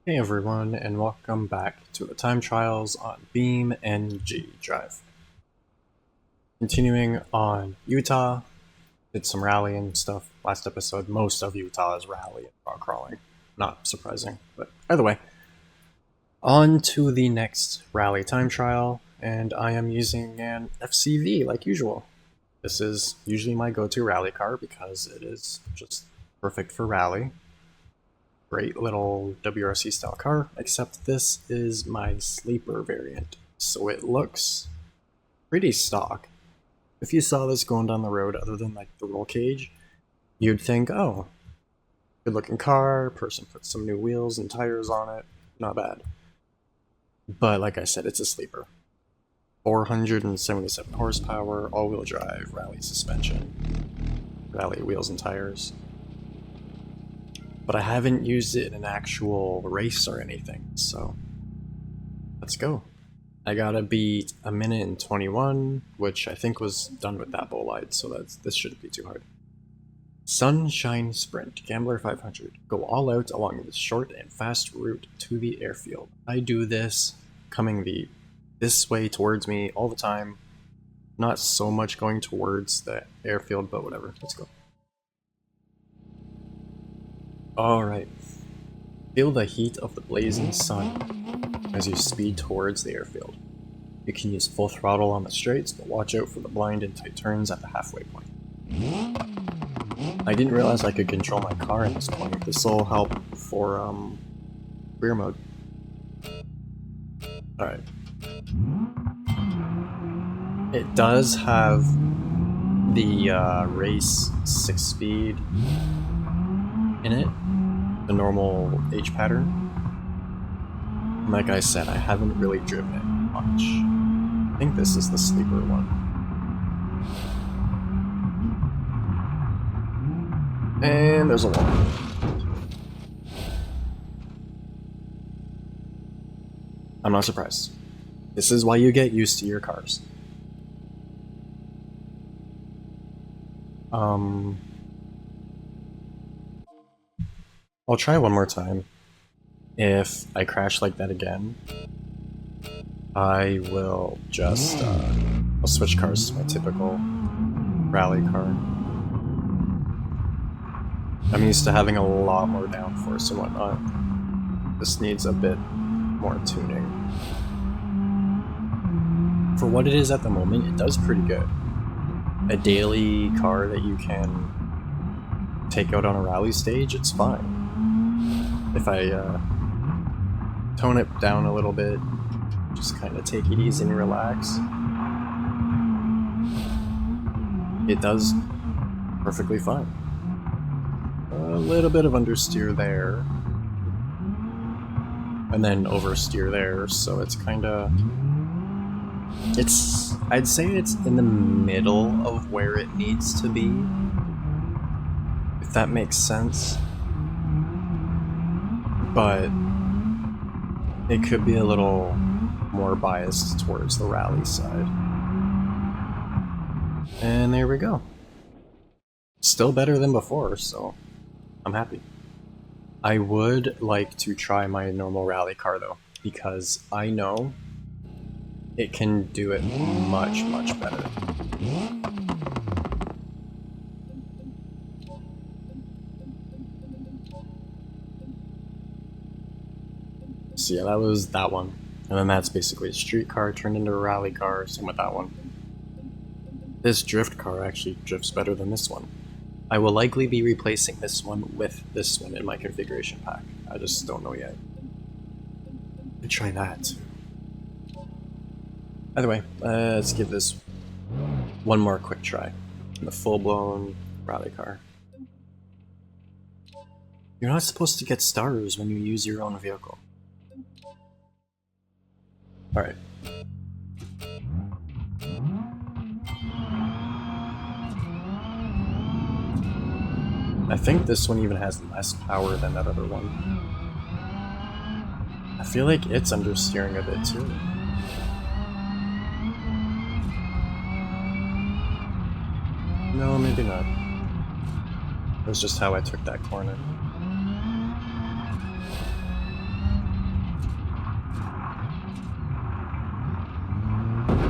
Hey everyone, and welcome back to the time trials on BeamNG.drive. Continuing on Utah, did some rallying stuff last episode. Most of Utah is rally and rock crawling. Not surprising, but either way. On to the next rally time trial, and I am using an FCV like usual. This is usually my go-to rally car because it is just perfect for rally. Great little WRC style car, except this is my sleeper variant, so it looks pretty stock. If you saw this going down the road other than like the roll cage, you'd think, oh, good looking car, person put some new wheels and tires on it, not bad. But like I said, it's a sleeper. 477 horsepower, all-wheel drive, rally suspension, rally wheels and tires. But I haven't used it in an actual race or anything, so let's go. I gotta beat 1 minute and 21, which I think was done with that bolide, so this shouldn't be too hard. Sunshine Sprint, Gambler 500. Go all out along this short and fast route to the airfield. I do this coming this way towards me all the time. Not so much going towards the airfield, but whatever. Let's go. Alright. Feel the heat of the blazing sun as you speed towards the airfield. You can use full throttle on the straights, but watch out for the blind and tight turns at the halfway point. I didn't realize I could control my car at this point. This will help for rear mode. Alright. It does have the race 6-speed in it, the normal H pattern. Like I said, I haven't really driven it much. I think this is the sleeper one. And there's a wall. I'm not surprised. This is why you get used to your cars. I'll try one more time. If I crash like that again, I will just I'll switch cars to my typical rally car. I'm used to having a lot more downforce and whatnot. This needs a bit more tuning. For what it is at the moment, it does pretty good. A daily car that you can take out on a rally stage, it's fine. If I tone it down a little bit, just kind of take it easy and relax, it does perfectly fine. A little bit of understeer there, and then oversteer there, so it's kind of... I'd say it's in the middle of where it needs to be, if that makes sense. But it could be a little more biased towards the rally side. And there we go. Still better than before, so I'm happy. I would like to try my normal rally car though, because I know it can do it much, much better. So yeah, that was that one. And then that's basically a street car turned into a rally car, same with that one. This drift car actually drifts better than this one. I will likely be replacing this one with this one in my configuration pack. I just don't know yet. I'd try that. Either way, let's give this one more quick try. The full-blown rally car. You're not supposed to get stars when you use your own vehicle. Alright. I think this one even has less power than that other one. I feel like it's understeering a bit too. No, maybe not. It was just how I took that corner.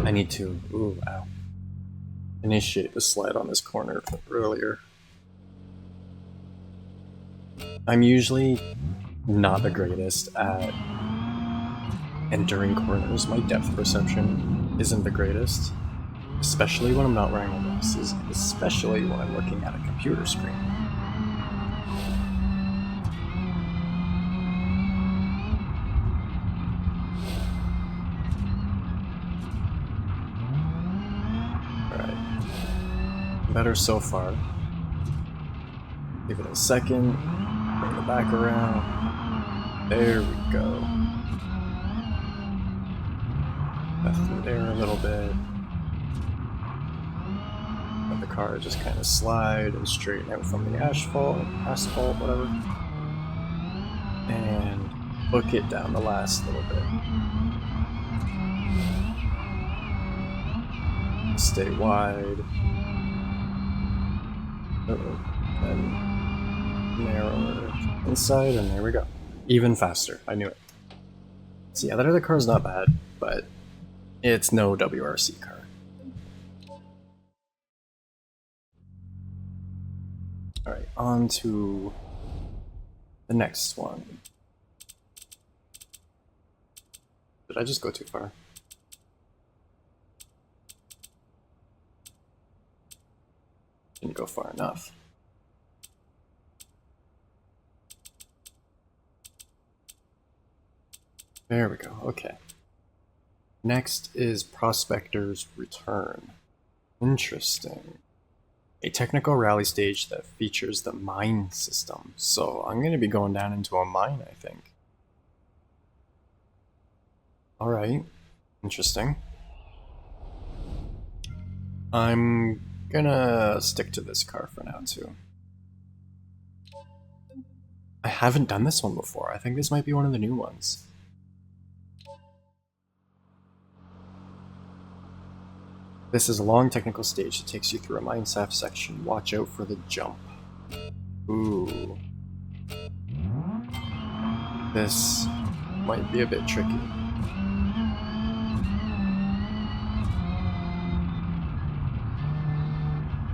I need to, ooh, ow, initiate the slide on this corner earlier. I'm usually not the greatest at entering corners. My depth perception isn't the greatest, especially when I'm not wearing my glasses, especially when I'm looking at a computer screen. Alright. Better so far. Give it a second. Bring it back around. There we go. Left through there a little bit. Let the car just kind of slide and straighten out from the asphalt, whatever. And hook it down the last little bit. Stay wide. And narrower inside, and there we go. Even faster. I knew it. So yeah, that other car's not bad, but it's no WRC car. Alright, on to the next one. Did I just go too far? Didn't go far enough. There we go, okay. Next is Prospector's Return. Interesting. A technical rally stage that features the mine system. So I'm going to be going down into a mine, I think. Alright, interesting. I'm gonna stick to this car for now, too. I haven't done this one before. I think this might be one of the new ones. This is a long technical stage that takes you through a mine shaft section. Watch out for the jump. Ooh. This might be a bit tricky.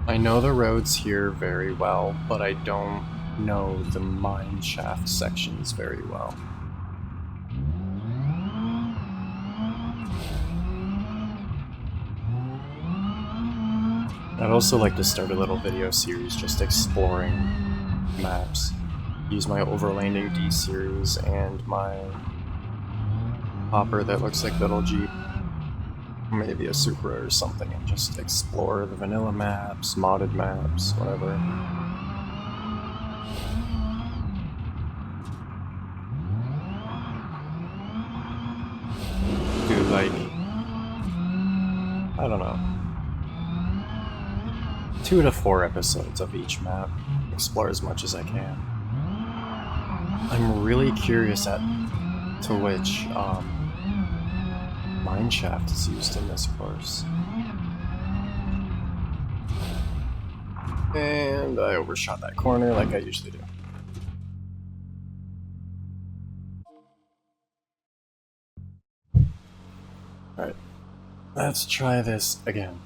I know the roads here very well, but I don't know the mine shaft sections very well. I'd also like to start a little video series just exploring maps. Use my overlanding D series and my hopper that looks like little Jeep, maybe a Supra or something, and just explore the vanilla maps, modded maps, whatever. Do like, I don't know, 2 to 4 episodes of each map, explore as much as I can. I'm really curious to which mine shaft is used in this course. And I overshot that corner like I usually do. Alright, let's try this again.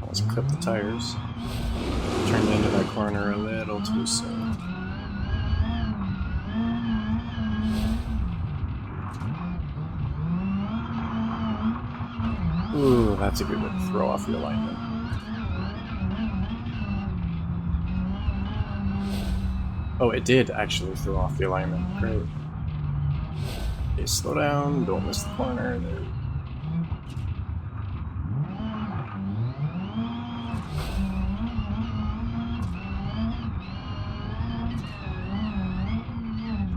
Let's clip the tires. Turned into that corner a little too soon. Ooh, that's a good way to throw off the alignment. Oh, it did actually throw off the alignment. Great. Okay, slow down, don't miss the corner. There.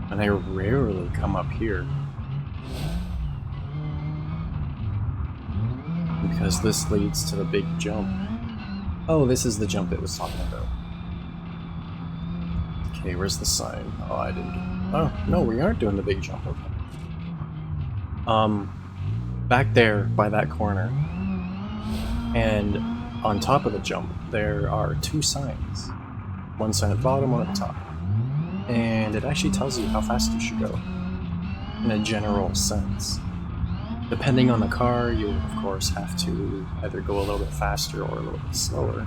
And I rarely come up here. Because this leads to the big jump. Oh, this is the jump it was talking about. Okay, where's the sign? Oh, I didn't get... Oh, no, we aren't doing the big jump. Okay. Back there by that corner, and on top of the jump, there are two signs. One sign at the bottom, one at the top. And it actually tells you how fast you should go, in a general sense. Depending on the car, you of course have to either go a little bit faster or a little bit slower.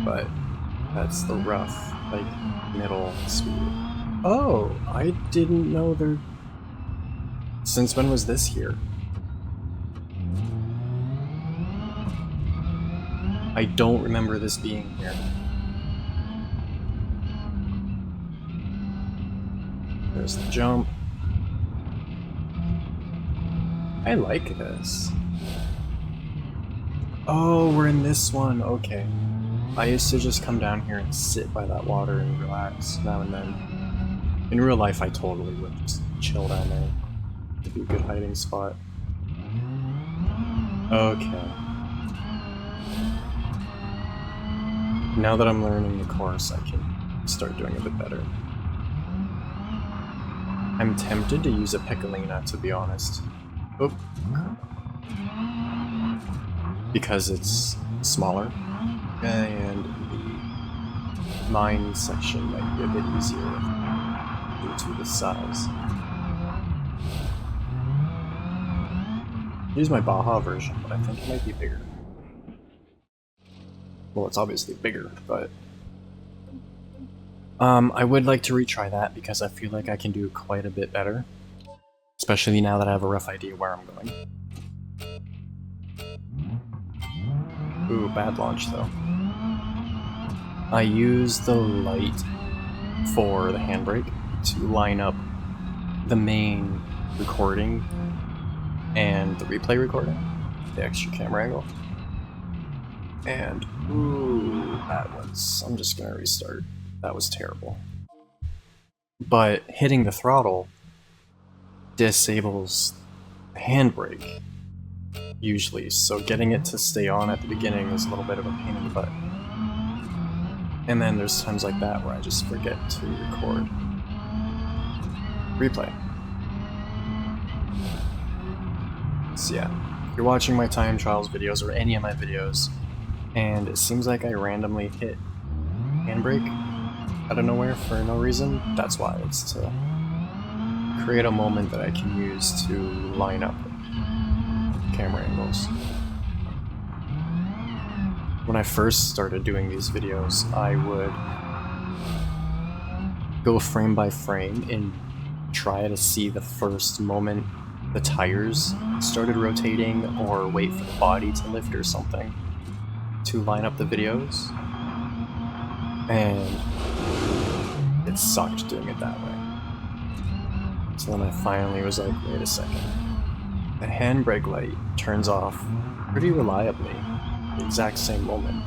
But that's the rough, like, middle speed. Oh, I didn't know there... Since when was this here? I don't remember this being here. There's the jump. I like this. Oh, we're in this one. Okay. I used to just come down here and sit by that water and relax now and then. In real life, I totally would just chill down there. It'd be a good hiding spot. Okay. Now that I'm learning the course, I can start doing a bit better. I'm tempted to use a Piccolina, to be honest. Oop. Because it's smaller, and the mine section might be a bit easier due to the size. Use my Baja version, but I think it might be bigger. Well, it's obviously bigger, but... I would like to retry that because I feel like I can do quite a bit better. Especially now that I have a rough idea where I'm going. Ooh, bad launch though. I use the light for the handbrake to line up the main recording and the replay recording, the extra camera angle. And, ooh, that was... I'm just gonna restart. That was terrible. But hitting the throttle disables the handbrake, usually, so getting it to stay on at the beginning is a little bit of a pain in the butt. And then there's times like that where I just forget to record. Replay. So yeah, if you're watching my time trials videos or any of my videos, and it seems like I randomly hit handbrake out of nowhere for no reason, that's why. It's to create a moment that I can use to line up camera angles. When I first started doing these videos, I would go frame by frame and try to see the first moment the tires started rotating, or wait for the body to lift or something to line up the videos. And it sucked doing it that way. So then I finally was like, wait a second. The handbrake light turns off pretty reliably at the exact same moment.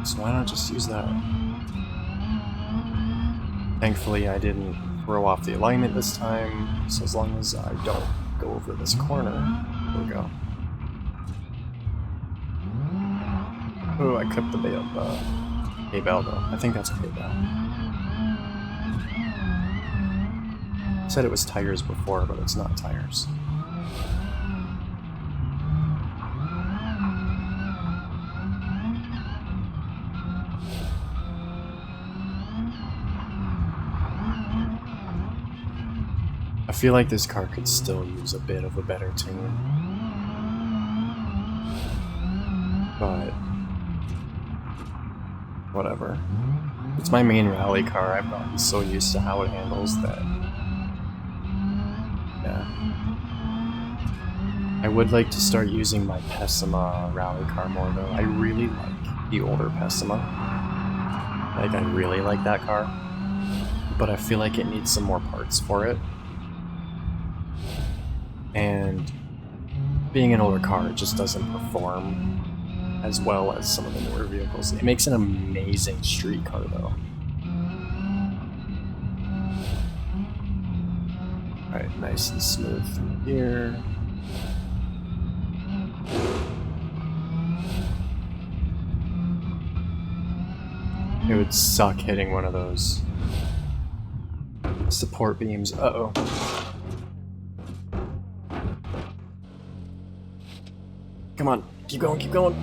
So why not just use that? Thankfully I didn't throw off the alignment this time, so as long as I don't go over this corner, there we go. Oh, I clipped the bell though. I think that's a hay bell. I said it was tires before, but it's not tires. I feel like this car could still use a bit of a better tune. But whatever. It's my main rally car. I've gotten so used to how it handles that... yeah. I would like to start using my Pessima rally car more though. I really like the older Pessima. Like, I really like that car. but I feel like it needs some more parts for it. And being an older car, it just doesn't perform as well as some of the newer vehicles. It makes an amazing street car though. Alright, nice and smooth through here. It would suck hitting one of those support beams. Uh-oh. Come on, keep going, keep going.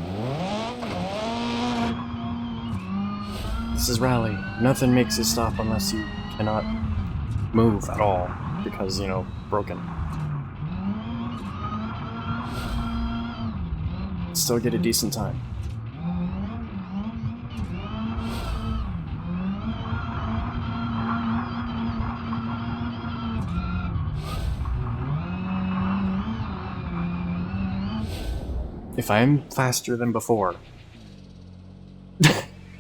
This is rally. Nothing makes it stop unless you cannot move at all because, you know, broken. Still get a decent time. If I'm faster than before,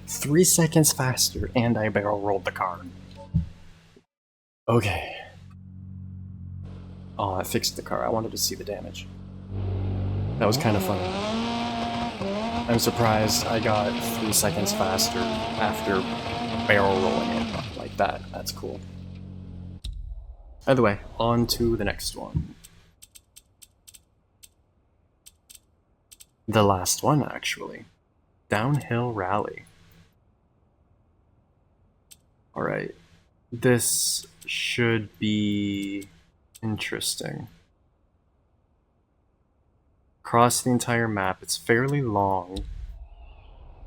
3 seconds faster, and I barrel rolled the car. Okay. Oh, I fixed the car. I wanted to see the damage. That was kind of funny. I'm surprised I got 3 seconds faster after barrel rolling it like that. That's cool. Either way, on to the next one. The last one, actually. Downhill Rally. Alright. This should be interesting. Across the entire map, it's fairly long.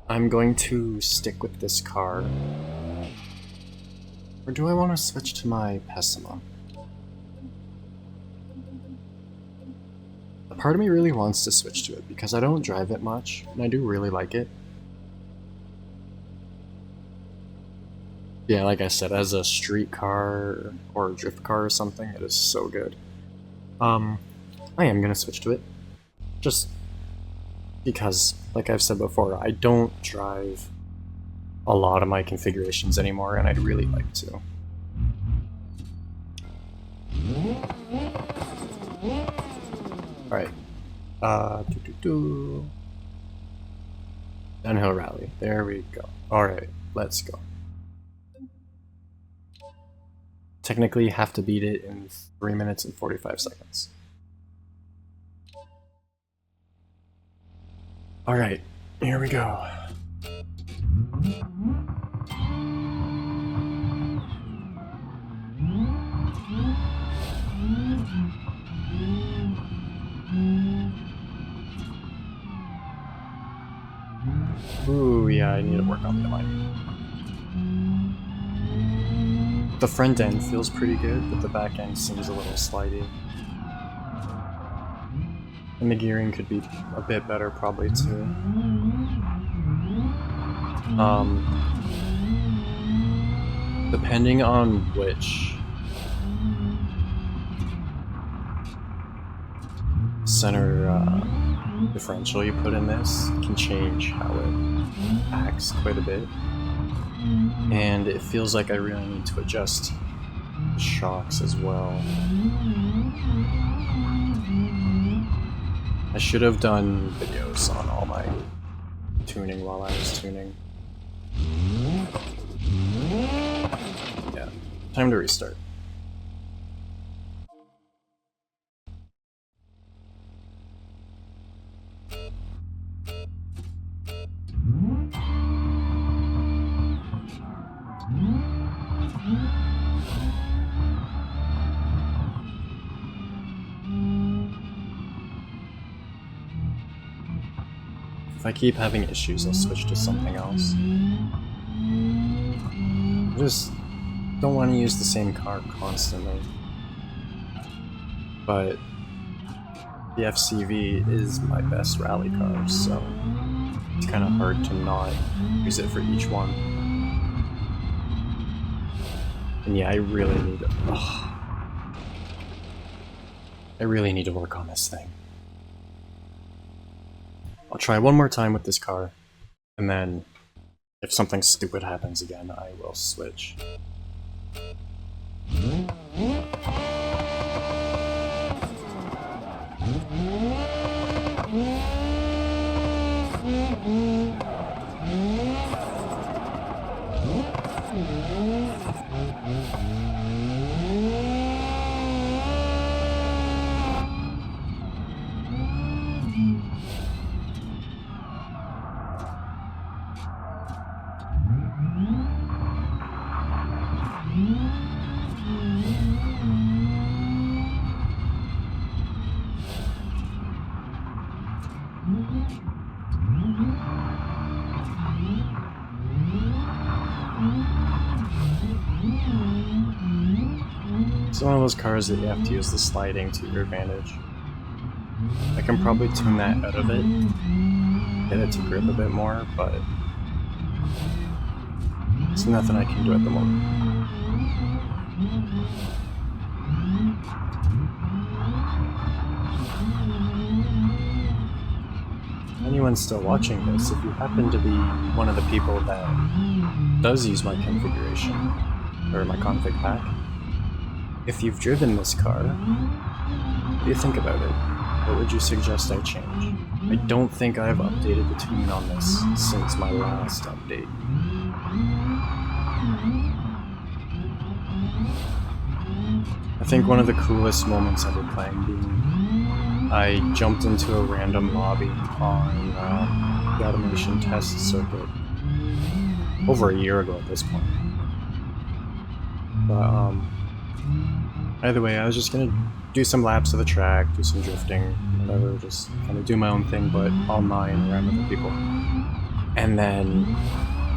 I'm going to stick with this car. Or do I want to switch to my Pessima? A part of me really wants to switch to it because I don't drive it much, and I do really like it. Yeah, like I said, as a street car or a drift car or something, it is so good. I am gonna switch to it. Just because, like I've said before, I don't drive a lot of my configurations anymore, and I'd really like to. Alright. Downhill Rally. There we go. Alright, let's go. Technically, you have to beat it in 3 minutes and 45 seconds. Alright, here we go. Ooh, yeah, I need to work on the alignment. The front end feels pretty good, but the back end seems a little slidey. And the gearing could be a bit better probably too. Depending on which center differential you put in this can change how it acts quite a bit. And it feels like I really need to adjust the shocks as well. I should have done videos on all my tuning while I was tuning. Yeah, time to restart. If I keep having issues, I'll switch to something else. I just don't want to use the same car constantly. But the FCV is my best rally car, so it's kind of hard to not use it for each one. And yeah, I really need to... I really need to work on this thing. I'll try one more time with this car, and then if something stupid happens again, I will switch. It's one of those cars that you have to use the sliding to your advantage. I can probably tune that out of it, get it to grip a bit more, but it's nothing I can do at the moment. Anyone still watching this, if you happen to be one of the people that does use my configuration, or my config pack, if you've driven this car, what do you think about it? What would you suggest I change? I don't think I've updated the tune on this since my last update. I think one of the coolest moments ever playing Beam, I jumped into a random lobby on the automation test circuit over a year ago at this point. But either way, I was just gonna do some laps of the track, do some drifting, whatever, just kind of do my own thing, but online around other people. And then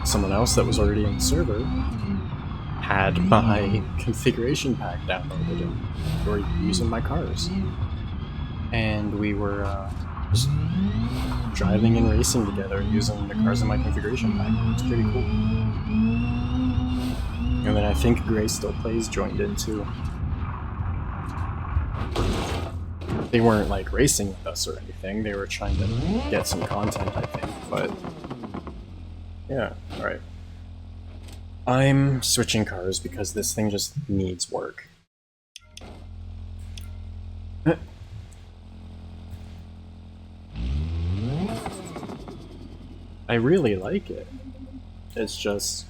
someone else that was already in the server had my configuration pack downloaded and were using my cars. And we were just driving and racing together using the cars in my configuration pack. It's pretty cool. And then I think Gray Still Plays joined in too. They weren't like racing with us or anything, they were trying to get some content, I think, but yeah, alright. I'm switching cars because this thing just needs work. I really like it. It's just,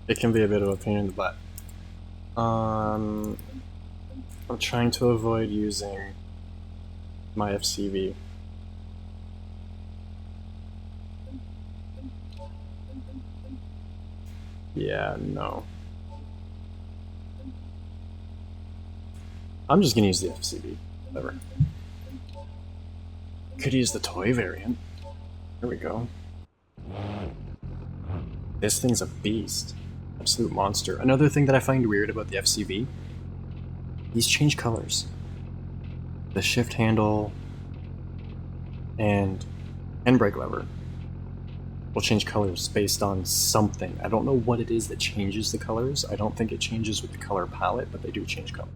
it can be a bit of a pain in the butt. I'm trying to avoid using my FCV. Yeah, no. I'm just gonna use the FCV. Whatever. Could use the toy variant. There we go. This thing's a beast. Absolute monster. Another thing that I find weird about the FCV, these change colors. The shift handle and handbrake lever will change colors based on something. I don't know what it is that changes the colors. I don't think it changes with the color palette, but they do change color.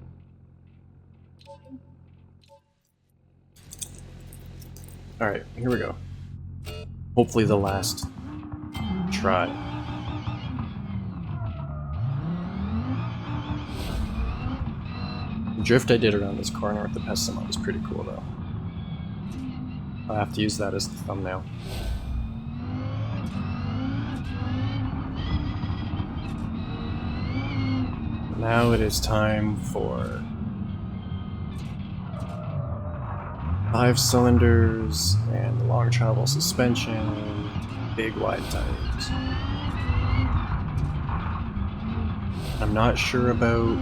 Alright, here we go. Hopefully the last try. The drift I did around this corner with the Pessima was pretty cool though. I'll have to use that as the thumbnail. Now it is time for 5 cylinders and long travel suspension, big wide tires. I'm not sure about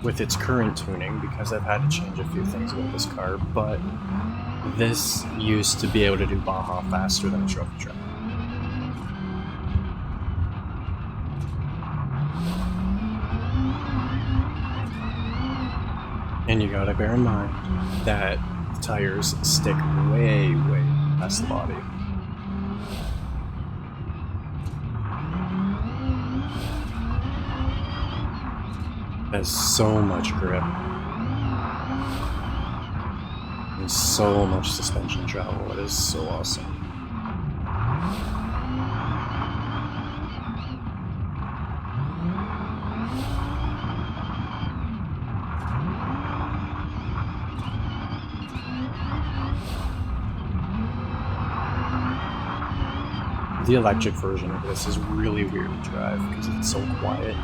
with its current tuning because I've had to change a few things about this car, but this used to be able to do bomb off faster than a trophy truck. And you gotta bear in mind that the tires stick way, way past the body. Has so much grip and so much suspension travel. It is so awesome. The electric version of this is really weird to drive because it's so quiet.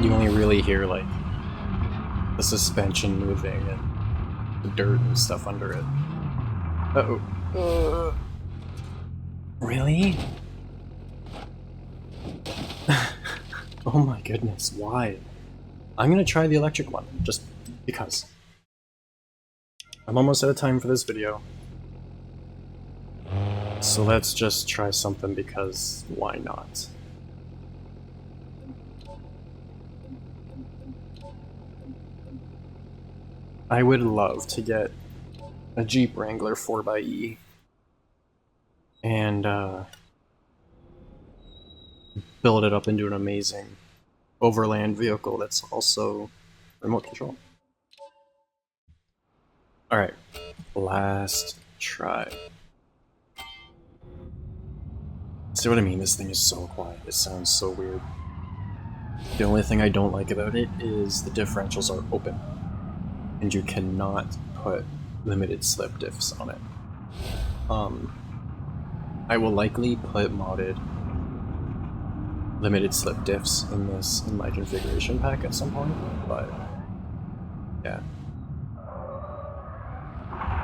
You only really hear like the suspension moving and the dirt and stuff under it. Uh-oh. Really? Oh my goodness, why? I'm gonna try the electric one, just because. I'm almost out of time for this video. So let's just try something because why not? I would love to get a Jeep Wrangler 4xe and build it up into an amazing overland vehicle that's also remote control. Alright, last try. See what I mean? This thing is so quiet, it sounds so weird. The only thing I don't like about it is the differentials are open, and you cannot put limited slip diffs on it. I will likely put modded limited slip diffs in my configuration pack at some point, but yeah.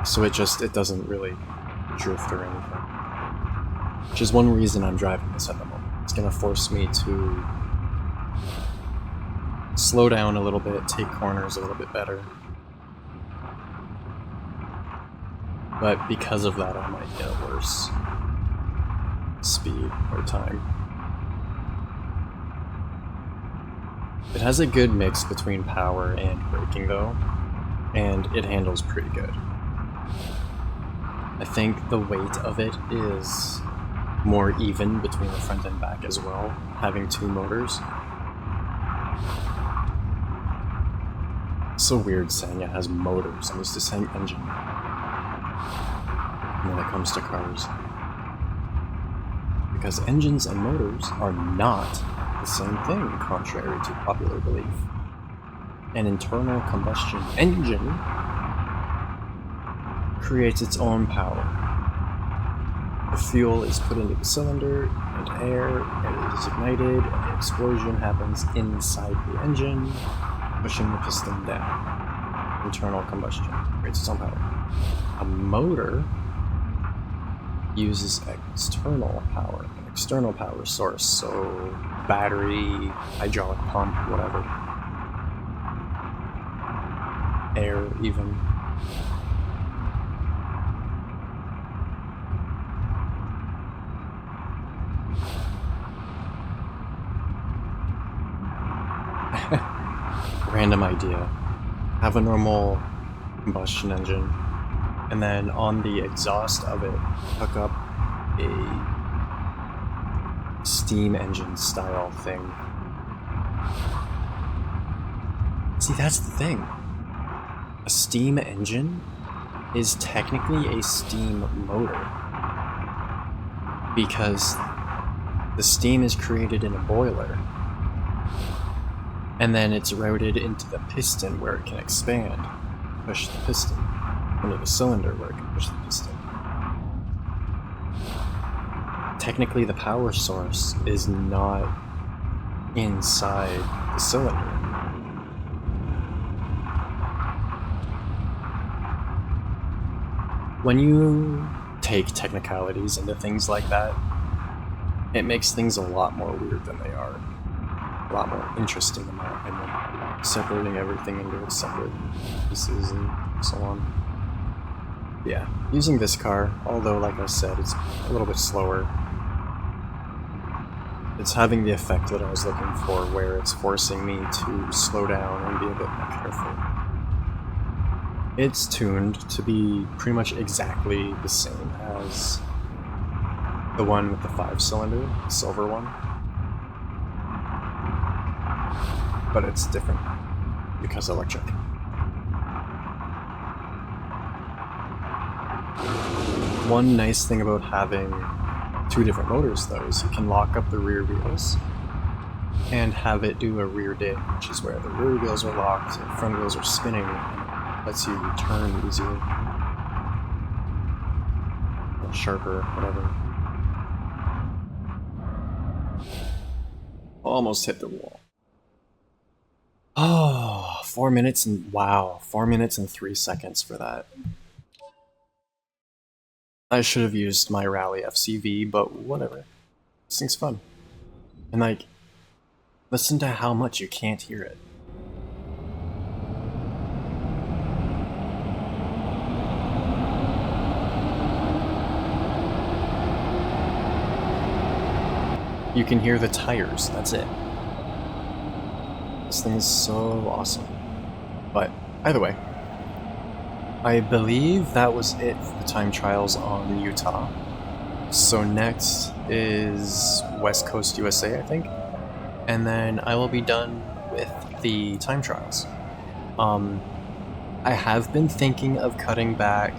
So it doesn't really drift or anything. Which is one reason I'm driving this at the moment. It's gonna force me to slow down a little bit, take corners a little bit better. But because of that, I might get a worse speed or time. It has a good mix between power and braking though, and it handles pretty good. I think the weight of it is more even between the front and back as well, having two motors. It's so weird saying it has motors. I'm used to saying engine when it comes to cars. Because engines and motors are not the same thing, contrary to popular belief. An internal combustion engine creates its own power. The fuel is put into the cylinder, and air, and it is ignited, and the explosion happens inside the engine, pushing the piston down. Internal combustion creates its own power. A motor uses external power, an external power source, so battery, hydraulic pump, whatever. Air, even. Random idea. Have a normal combustion engine, and then on the exhaust of it, hook up a steam engine style thing. See, that's the thing. A steam engine is technically a steam motor, because the steam is created in a boiler, and then it's routed into the piston where it can expand, push the piston, into the cylinder where it can push the piston. Technically, the power source is not inside the cylinder. When you take technicalities into things like that, it makes things a lot more weird than they are. A lot more interesting in my opinion, separating everything into its separate pieces and so on. Yeah, using this car, although like I said, it's a little bit slower, it's having the effect that I was looking for, where it's forcing me to slow down and be a bit more careful. It's tuned to be pretty much exactly the same as the one with the 5-cylinder, the silver one. But it's different because electric. One nice thing about having two different motors though is you can lock up the rear wheels and have it do a rear dig, which is where the rear wheels are locked and the front wheels are spinning, and it lets you turn easier or sharper, whatever. Almost hit the wall. Oh, 4 minutes and wow, 4 minutes and 3 seconds for that. I should have used my Rally FCV, but whatever. This thing's fun. And like, listen to how much you can't hear it. You can hear the tires, that's it. This thing is so awesome. But either way, I believe that was it for the time trials on Utah. So next is West Coast USA, I think. And then I will be done with the time trials. I have been thinking of cutting back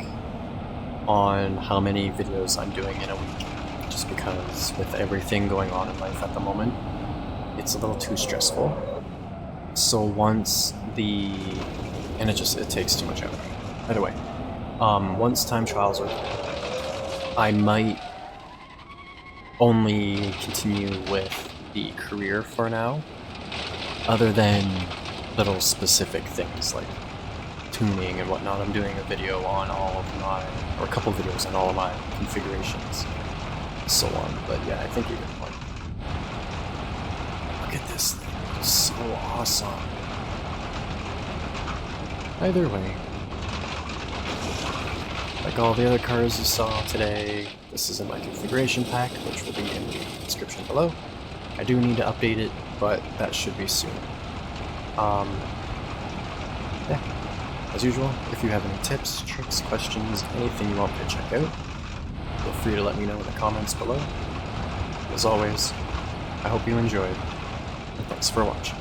on how many videos I'm doing in a week, just because with everything going on in life at the moment, it's a little too stressful. So once it takes too much out of me. Either way, once time trials are done, I might only continue with the career for now, other than little specific things like tuning and whatnot. I'm doing a video on all of my, or a couple videos on all of my configurations, so on. But yeah, I think you get the point. Look at this thing, it's so awesome. Either way, like all the other cars you saw today, this is in my configuration pack, which will be in the description below. I do need to update it, but that should be soon. Yeah, as usual, if you have any tips, tricks, questions, anything you want me to check out, feel free to let me know in the comments below. As always, I hope you enjoyed, and thanks for watching.